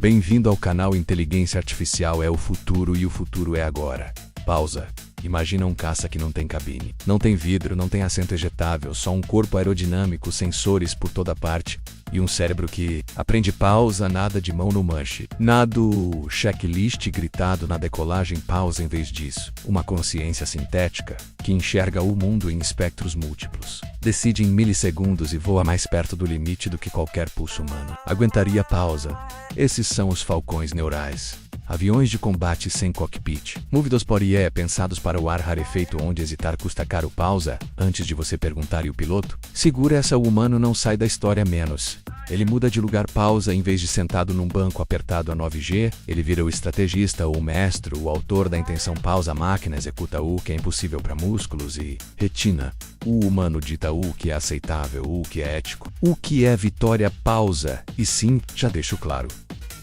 Bem-vindo ao canal Inteligência Artificial é o futuro e o futuro é agora. Pausa. Imagina um caça que não tem cabine. Não tem vidro, não tem assento ejetável, só um corpo aerodinâmico, sensores por toda parte e um cérebro que aprende pausa, nada de mão no manche. Nado checklist gritado na decolagem, pausa em vez disso. Uma consciência sintética que enxerga o mundo em espectros múltiplos. Decide em milissegundos e voa mais perto do limite do que qualquer pulso humano. Aguentaria pausa. Esses são os falcões neurais. Aviões de combate sem cockpit. Movidos por IA pensados para o ar rarefeito onde hesitar custa caro. Pausa, antes de você perguntar e o piloto? Segura essa, o humano não sai da história menos. Ele muda de lugar. Pausa, em vez de sentado num banco apertado a 9G, ele vira o estrategista, o mestre, o autor da intenção. Pausa, a máquina executa o que é impossível para músculos e retina. O humano dita o que é aceitável, o que é ético, o que é vitória. Pausa, e sim, já deixo claro.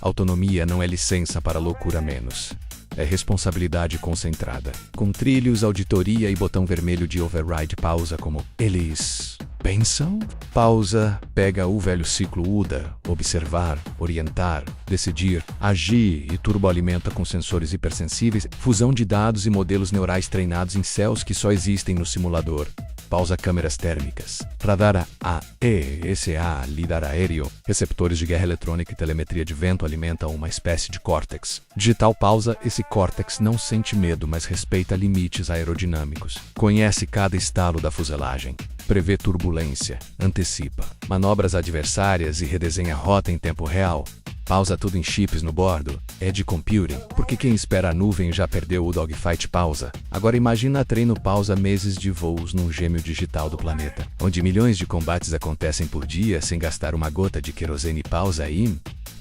Autonomia não é licença para loucura menos. É responsabilidade concentrada. Com trilhos, auditoria e botão vermelho de override. Pausa, como eles pensam? Pausa, pega o velho ciclo UDA, observar, orientar, decidir, agir e turboalimenta com sensores hipersensíveis, fusão de dados e modelos neurais treinados em céus que só existem no simulador. Pausa, câmeras térmicas, radar AESA, lidar aéreo, receptores de guerra eletrônica e telemetria de vento alimentam uma espécie de córtex digital. Pausa, esse córtex não sente medo, mas respeita limites aerodinâmicos. Conhece cada estalo da fuselagem, prevê turbulência, antecipa manobras adversárias e redesenha rota em tempo real. Pausa, tudo em chips no bordo. Edge Computing, porque quem espera a nuvem já perdeu o dogfight. Pausa. Agora imagina treino. Pausa, meses de voos num gêmeo digital do planeta, onde milhões de combates acontecem por dia sem gastar uma gota de querosene. Pausa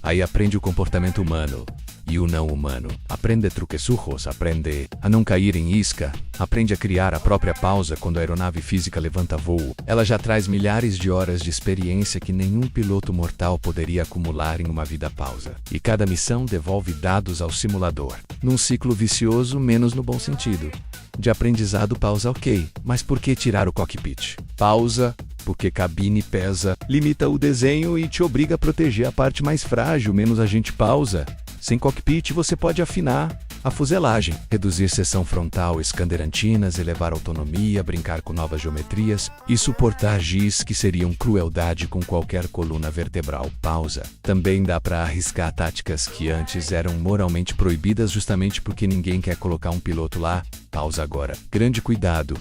aí aprende o comportamento humano e o não humano. Aprende truquesurros, aprende a não cair em isca, aprende a criar a própria pausa quando a aeronave física levanta voo. Ela já traz milhares de horas de experiência que nenhum piloto mortal poderia acumular em uma vida. Pausa. E cada missão devolve dados ao simulador. Num ciclo vicioso, menos no bom sentido. De aprendizado. Pausa, ok, mas por que tirar o cockpit? Pausa, porque cabine pesa, limita o desenho e te obriga a proteger a parte mais frágil, menos a gente. Pausa. Sem cockpit você pode afinar a fuselagem, reduzir seção frontal, escander antenas, elevar autonomia, brincar com novas geometrias e suportar giz que seriam crueldade com qualquer coluna vertebral. Pausa. Também dá para arriscar táticas que antes eram moralmente proibidas justamente porque ninguém quer colocar um piloto lá. Pausa agora. Grande cuidado.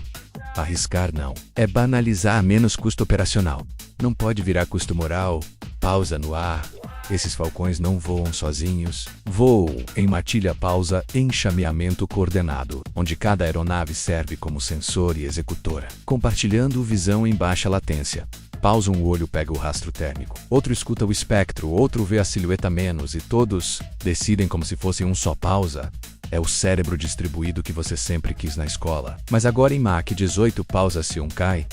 Arriscar não é banalizar menos custo operacional. Não pode virar custo moral. Pausa no ar. Esses falcões não voam sozinhos. Voam em matilha. Pausa, enxameamento coordenado, onde cada aeronave serve como sensor e executora, compartilhando visão em baixa latência. Pausa, um olho pega o rastro térmico, outro escuta o espectro, outro vê a silhueta menos e todos decidem como se fossem um só. Pausa. É o cérebro distribuído que você sempre quis na escola. Mas agora em Mach 18. Pausa, se um cai,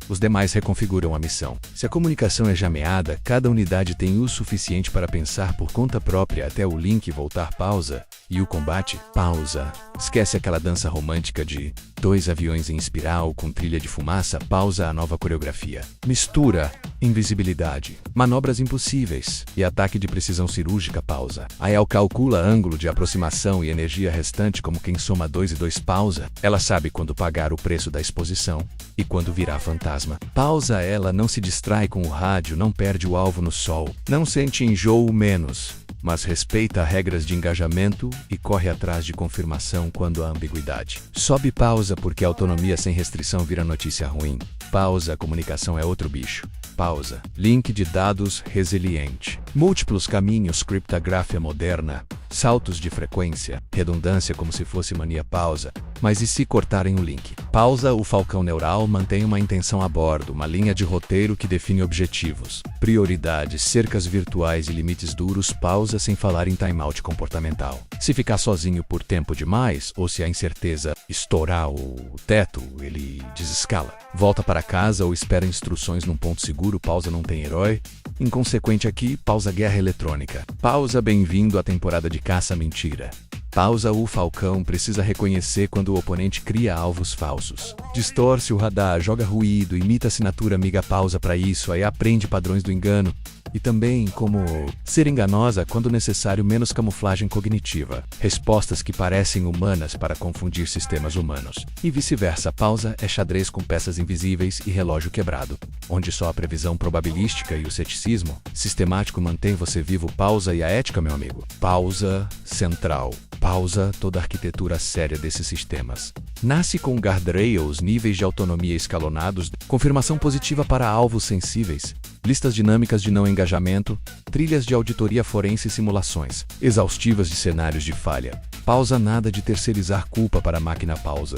os demais reconfiguram a missão. Se a comunicação é jameada, cada unidade tem o suficiente para pensar por conta própria até o link voltar. Pausa. E o combate? Pausa. Esquece aquela dança romântica de dois aviões em espiral com trilha de fumaça. Pausa, a nova coreografia. Mistura invisibilidade, manobras impossíveis e ataque de precisão cirúrgica. Pausa. A EL calcula ângulo de aproximação e energia restante como quem soma 2 e 2. Pausa. Ela sabe quando pagar o preço da exposição e quando virar fantasma. Pausa. Ela não se distrai com o rádio, não perde o alvo no sol, não sente enjoo menos, mas respeita regras de engajamento e corre atrás de confirmação quando há ambiguidade. Sobe. Pausa, porque a autonomia sem restrição vira notícia ruim. Pausa, a comunicação é outro bicho. Pausa. Link de dados resiliente. Múltiplos caminhos, criptografia moderna, saltos de frequência, redundância como se fosse mania. Pausa. Mas e se cortarem o link? Pausa, o falcão neural mantém uma intenção a bordo, uma linha de roteiro que define objetivos, prioridades, cercas virtuais e limites duros. Pausa, sem falar em timeout comportamental. Se ficar sozinho por tempo demais, ou se a incerteza estourar o teto, ele desescala. Volta para casa ou espera instruções num ponto seguro. Pausa, não tem herói. Inconsequente aqui. Pausa, guerra eletrônica. Pausa, bem-vindo à temporada de caça mentira. Pausa, o falcão precisa reconhecer quando o oponente cria alvos falsos. Distorce o radar, joga ruído, imita assinatura amiga. Pausa para isso, aí aprende padrões do engano. E também como ser enganosa quando necessário, menos camuflagem cognitiva. Respostas que parecem humanas para confundir sistemas humanos. E vice-versa, pausa é xadrez com peças invisíveis e relógio quebrado, onde só a previsão probabilística e o ceticismo sistemático mantém você vivo. Pausa e a ética, meu amigo. Pausa central. Pausa toda a arquitetura séria desses sistemas. Nasce com guardrails, níveis de autonomia escalonados, confirmação positiva para alvos sensíveis, listas dinâmicas de não engajamento, trilhas de auditoria forense e simulações exaustivas de cenários de falha. Pausa nada de terceirizar culpa para a máquina. Pausa.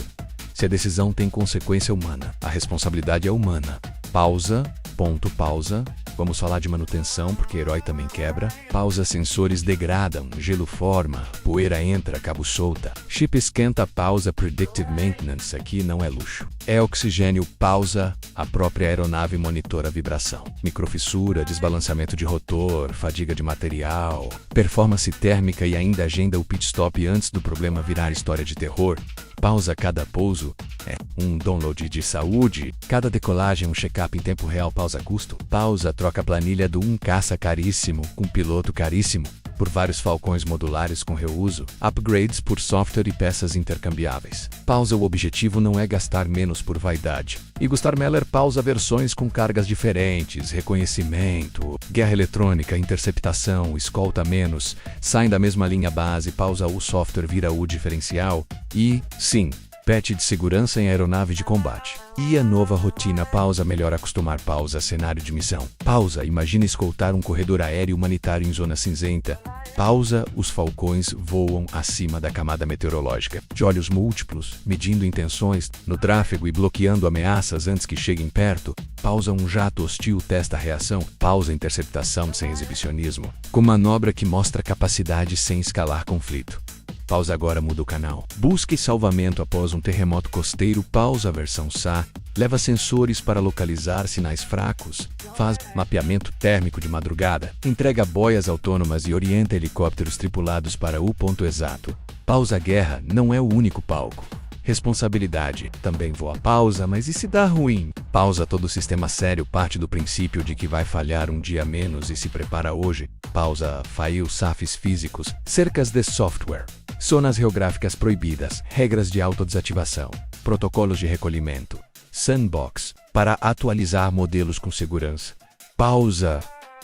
Se a decisão tem consequência humana, a responsabilidade é humana. Pausa, ponto, pausa. Vamos falar de manutenção, porque herói também quebra. Pausa, sensores degradam, gelo forma, poeira entra, cabo solta. Chip esquenta, pausa, predictive maintenance, aqui não é luxo. É oxigênio, pausa, a própria aeronave monitora a vibração. Microfissura, desbalanceamento de rotor, fadiga de material, performance térmica e ainda agenda o pit stop antes do problema virar história de terror. Pausa, cada pouso é um download de saúde, cada decolagem um check-up em tempo real. Pausa, custo. Pausa, troca a planilha do caça caríssimo com piloto caríssimo por vários falcões modulares com reuso, upgrades por software e peças intercambiáveis. Pausa, o objetivo não é gastar menos por vaidade. E Gustav Meller, pausa, versões com cargas diferentes, reconhecimento, guerra eletrônica, interceptação, escolta menos, saem da mesma linha base. Pausa, o software vira o diferencial e, sim, patch de segurança em aeronave de combate. E a nova rotina. Pausa, melhor acostumar. Pausa, cenário de missão. Pausa, imagina escoltar um corredor aéreo humanitário em zona cinzenta. Pausa, os falcões voam acima da camada meteorológica, de olhos múltiplos, medindo intenções no tráfego e bloqueando ameaças antes que cheguem perto. Pausa, um jato hostil testa a reação. Pausa, interceptação sem exibicionismo, com manobra que mostra capacidade sem escalar conflito. Pausa, agora muda o canal. Busca e salvamento após um terremoto costeiro. Pausa, versão SA. Leva sensores para localizar sinais fracos. Faz mapeamento térmico de madrugada. Entrega boias autônomas e orienta helicópteros tripulados para o ponto exato. Pausa, a guerra não é o único palco. Responsabilidade. Também voa. Pausa, mas e se dá ruim? Pausa, todo sistema sério parte do princípio de que vai falhar um dia menos e se prepara hoje. Pausa, files, SAFs físicos, cercas de software, zonas geográficas proibidas, regras de autodesativação, protocolos de recolhimento, sandbox, para atualizar modelos com segurança. Pausa.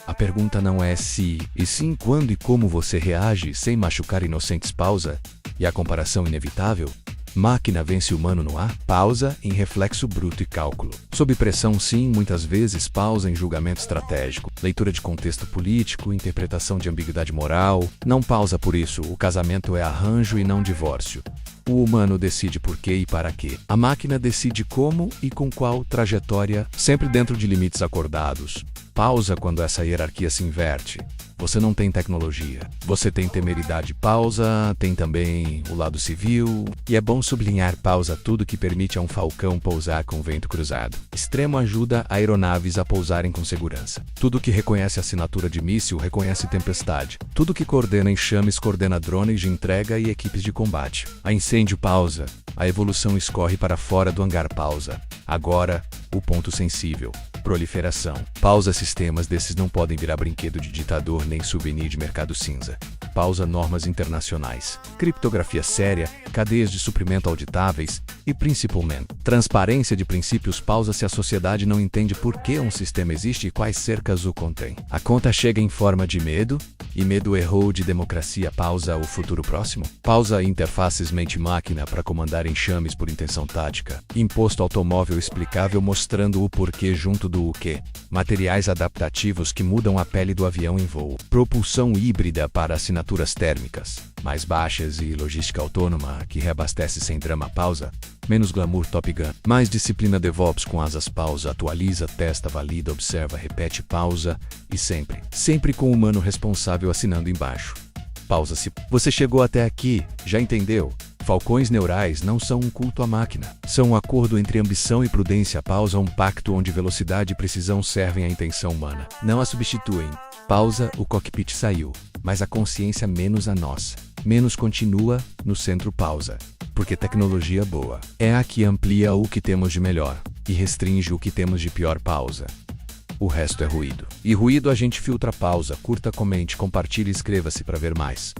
A pergunta não é se, e sim quando e como você reage sem machucar inocentes. Pausa. E a comparação inevitável? Máquina vence humano no ar? Pausa em reflexo bruto e cálculo. Sob pressão, sim, muitas vezes. Pausa em julgamento estratégico, leitura de contexto político, interpretação de ambiguidade moral. Não pausa por isso. O casamento é arranjo e não divórcio. O humano decide por quê e para quê. A máquina decide como e com qual trajetória, sempre dentro de limites acordados. Pausa quando essa hierarquia se inverte. Você não tem tecnologia, você tem temeridade. Pausa, tem também o lado civil. E é bom sublinhar, pausa, tudo que permite a um falcão pousar com vento cruzado. Extremo ajuda aeronaves a pousarem com segurança. Tudo que reconhece assinatura de míssil reconhece tempestade. Tudo que coordena enxames coordena drones de entrega e equipes de combate. A incêndio, pausa. A evolução escorre para fora do hangar. Pausa. Agora, o ponto sensível. Proliferação. Pausa, sistemas desses não podem virar brinquedo de ditador nem souvenir de mercado cinza. Pausa, normas internacionais. Criptografia séria, cadeias de suprimento auditáveis e, principalmente, transparência de princípios. Pausa, se a sociedade não entende por que um sistema existe e quais cercas o contém. A conta chega em forma de medo, e medo errou de democracia. Pausa, o futuro próximo. Pausa, interfaces mente-máquina para comandar enxames por intenção tática. Imposto automóvel explicável mostrando o porquê junto do o quê. Materiais adaptativos que mudam a pele do avião em voo. Propulsão híbrida para assinaturas térmicas mais baixas e logística autônoma que reabastece sem drama. Pausa. Menos glamour. Top Gun. Mais disciplina. DevOps com asas. Pausa. Atualiza, testa, valida, observa, repete. Pausa. E sempre com o humano responsável assinando embaixo. Pausa. Se você chegou até aqui, já entendeu? Falcões neurais não são um culto à máquina. São um acordo entre ambição e prudência. Pausa, um pacto onde velocidade e precisão servem à intenção humana. Não a substituem. Pausa, o cockpit saiu, mas a consciência menos a nossa. Menos continua no centro. Pausa. Porque tecnologia boa é a que amplia o que temos de melhor e restringe o que temos de pior. Pausa. O resto é ruído. E ruído a gente filtra. Pausa, curta, comente, compartilhe e inscreva-se para ver mais.